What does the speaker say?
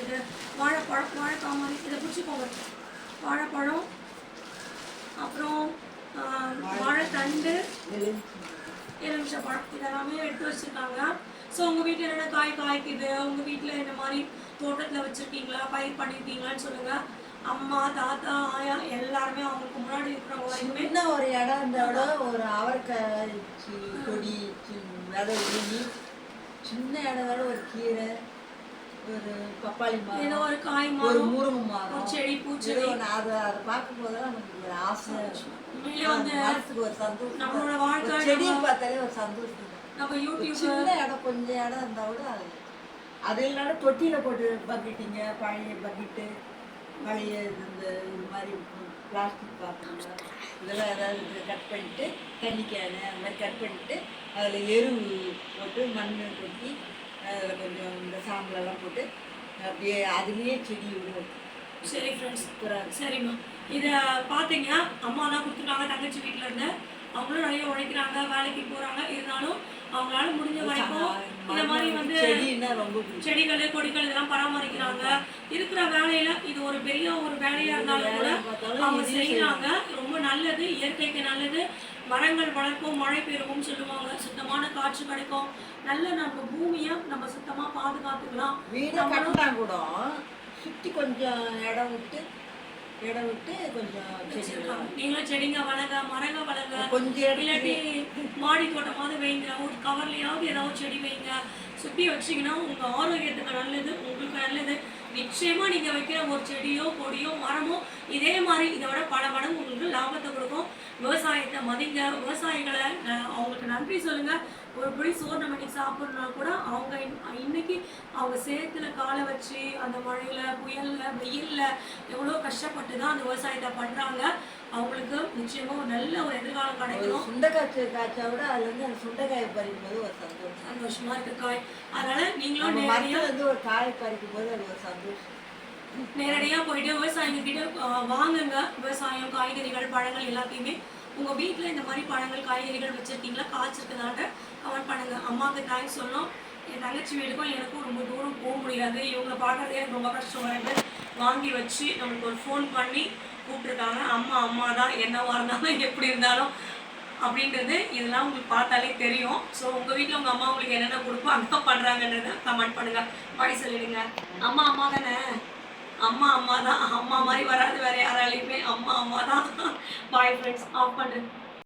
இது வாழைப்பழம், வாழைக்காய் மாதிரி இதை பிடிச்சிக்கோங்க. வாழைப்பழம், அப்புறம் வாழைத்தண்டு, எலுமிச்சைப்பழம் இதெல்லாமே எடுத்து வச்சுருக்காங்க. ஸோ உங்கள் வீட்டில் என்னென்ன காய் காய்க்குது, உங்கள் வீட்டில் இந்த மாதிரி தோட்டத்தில் வச்சுருக்கீங்களா, பயிர் பண்ணியிருக்கீங்களான்னு சொல்லுங்கள். அம்மா, தாத்தா, ஆயா எல்லாருமே அவங்களுக்கு முன்னாடி இருக்கிறவங்க வரைக்குமே என்ன ஒரு இடம் இருந்தோட ஒரு அவரைக்காய் கொடி விதை ஊனி சின்ன இடத்தோட ஒரு கீரை, ஒரு பப்பாளி மரம், ஏதோ ஒரு காய் ஒரு மரம், முருங்கை மரம், ஒரு செடி, பூச்செடி, அதை பார்க்கும் போதெல்லாம் நமக்கு ஒரு ஆசை, மனசுக்கு ஒரு சந்தோஷம். நம்மளோட வாழ்க்கை செடியை பார்த்தாலே ஒரு சந்தோஷம். நம்ம யூடியூப் சின்ன இடம் கொஞ்சம் இடம் இருந்தால் கூட அது இல்லைன்னா தொட்டியில் போட்டு பக்கெட்டிங்க, பழைய பக்கெட்டு, பழைய இந்த இது மாதிரி பிளாஸ்டிக் பாத்திரங்க இதெல்லாம் ஏதாவது கட் பண்ணிட்டு தண்ணி கேனு அந்த மாதிரி கட் பண்ணிட்டு அதில் எரு போட்டு மண் கொட்டி அதில் கொஞ்சம் இந்த சாம்பலெல்லாம் போட்டு அப்படியே அதுலேயே செடி விடுவோம். சரி ஃப்ரெண்ட்ஸ், சரிம்மா. இதை பார்த்தீங்கன்னா அம்மா தான் கொடுத்துருக்காங்க தங்கச்சி வீட்டில் இருந்து. அவங்களும் நிறைய உழைக்கிறாங்க, வேலைக்கு போகிறாங்க. இருந்தாலும் அவங்களால முடிஞ்ச வரைக்கும் இந்த மாதிரி வந்து செடிகள், கொடிகள் இதெல்லாம் பராமரிக்கிறாங்க. இருக்கிற வேலையில இது ஒரு பெரிய ஒரு வேலையா இருந்தாலும் கூட அவங்க செய்யறாங்க. ரொம்ப நல்லது, இயற்கைக்கு நல்லது. மரங்கள் வளர்ப்போம், மழை பெறுவோம் சொல்லுவாங்க. சுத்தமான காற்று கிடைக்கும். நல்ல நம்ம பூமியை நம்ம சுத்தமா பாதுகாத்துக்கலாம். கூட சுற்றி கொஞ்சம் இடம் விட்டு கொஞ்சம் நீங்களும் செடிங்க வளங்க, மரங்க வளங்க. கொஞ்சம் இல்லாட்டி மாடி தோட்டமாவது வைங்க, ஒரு கவர்லையாவது ஏதாவது செடி வைங்க. சுற்றி வச்சிங்கன்னா உங்கள் ஆரோக்கியத்துக்கு நல்லது, உங்களுக்கு நல்லது. நிச்சயமா நீங்க வைக்கிற ஒரு செடியோ கொடியோ மரமோ இதே மாதிரி இதை விட பல மடங்கு உங்களுக்கு லாபத்தை கொடுக்கும். விவசாயத்தை மதிங்க, விவசாயிகளை அவங்களுக்கு நன்றி சொல்லுங்க. ஒரு படி சோறு நம்ம இன்னைக்கு சாப்பிட்றதுனா கூட அவங்க இன்னைக்கு அவங்க சேத்துல காலை வச்சு அந்த மழையில, புயல்ல, வெயில்ல எவ்வளோ கஷ்டப்பட்டு தான் அந்த விவசாயத்தை பண்றாங்க. அவங்களுக்கு நிச்சயமா ஒரு நல்ல ஒரு எதிர்காலம் கிடைக்கும். சுண்டைக்காய் காய்ச்சா விட அதுல இருந்து அந்த சுண்டைக்காயை பறிக்கும் போது ஒரு சந்தோஷமா இருக்கு காய். அதனால நீங்களும் ஒரு காய் பறிக்கும் போது அது ஒரு சந்தோஷம். நேரடியா போயிட்டு விவசாயிங்க கிட்ட வாங்குங்க. விவசாயம், காய்கறிகள், பழங்கள் எல்லாத்தையுமே உங்க வீட்டுல இந்த மாதிரி பழங்கள், காய்கறிகள் வச்சிருக்கீங்களா, காய்ச்சிருக்கதாட்ட கமெண்ட் பண்ணுங்க. அம்மாவுக்கு தேங்க்ஸ் சொல்லணும். என் தங்கச்சி வீட்டுக்கும் எனக்கும் ரொம்ப தூரம் போக முடியாது. இவங்க பார்க்கறதே எனக்கு ரொம்ப கஷ்டமா இருக்கு. வாங்கி வச்சு நம்மளுக்கு ஒரு ஃபோன் பண்ணி கூப்பிட்டுருக்காங்க. அம்மா தான், என்னவா இருந்தாலும் எப்படி இருந்தாலும் அப்படின்றது இதெல்லாம் உங்களுக்கு பார்த்தாலே தெரியும். ஸோ உங்கள் வீட்டில் உங்கள் அம்மா உங்களுக்கு என்னென்ன கொடுப்பாங்க பண்ணுறாங்கன்றத கமெண்ட் பண்ணுங்க. பாடி சொல்லிடுங்க. அம்மா தானே, அம்மா தான். அம்மா மாதிரி வராது வேற யாராலையுமே. அம்மா தான். பாய் ஃப்ரெண்ட்ஸ், ஆஃப் பண்ணுறேன்.